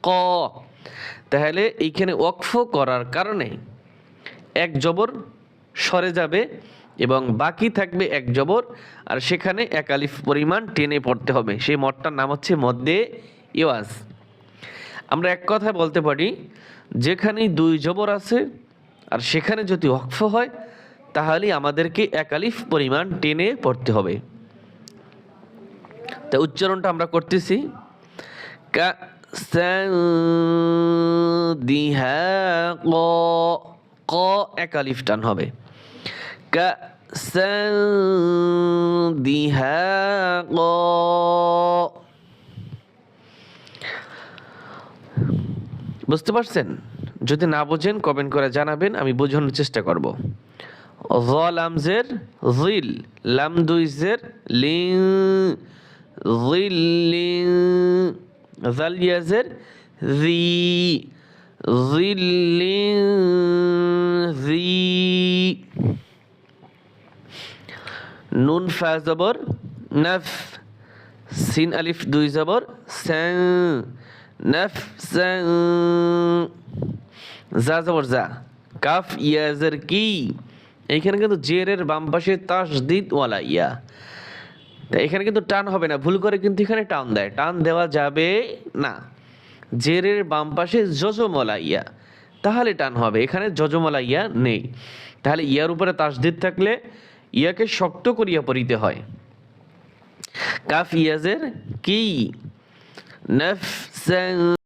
ক। তাহলে এইখানে ওয়াকফ করার কারণে এক জবর সরে যাবে এবং বাকি থাকবে এক জবর, আর সেখানে এক আলিফ পরিমাণ টেনে পড়তে হবে। সেই মদটার নাম হচ্ছে মদ্দে ইওয়াজ। আমরা এক কথায় বলতে পারি, যেখানেই দুই জবর আছে আর সেখানে যদি ওয়াকফ হয় তাহলে আমাদেরকে এক আলিফ পরিমাণ টেনে পড়তে হবে। তা উচ্চারণটা আমরা করতেছি, কা দিহা ক এক আলিফ টান হবে, কা দিহা ক। বুঝতে পারছেন? যদি না বোঝেন কমেন্ট করে জানাবেন, আমি বোঝানোর চেষ্টা করব। য লামজের জিল, লাম দুই জের লিং, জিল্লিং, জাল ইয়াজের জি, জিল্লিং জি। নুন ফা জবর নফ, সিন আলিফ দুই জবর সাং, নফ সাং। যা জবর যা, কাফ ইয়াজের কি। এইখানে কিন্তু জেরের বাম পাশে তাসদিদ ওয়ালা ইয়া, তা এখানে কিন্তু টান হবে না। ভুল করে কিন্তু এখানে টান দেয়, টান দেওয়া যাবে না। জেরের বাম পাশে জজমলা ইয়া, তাহলে টান হবে। এখানে জজমলা ইয়া নেই, তাহলে ইয়ার উপরে তাসদিদ থাকলে ইয়াকে শক্ত করিয়া পড়িতে হয়। কাফ ইয়াজের কি, নফসান।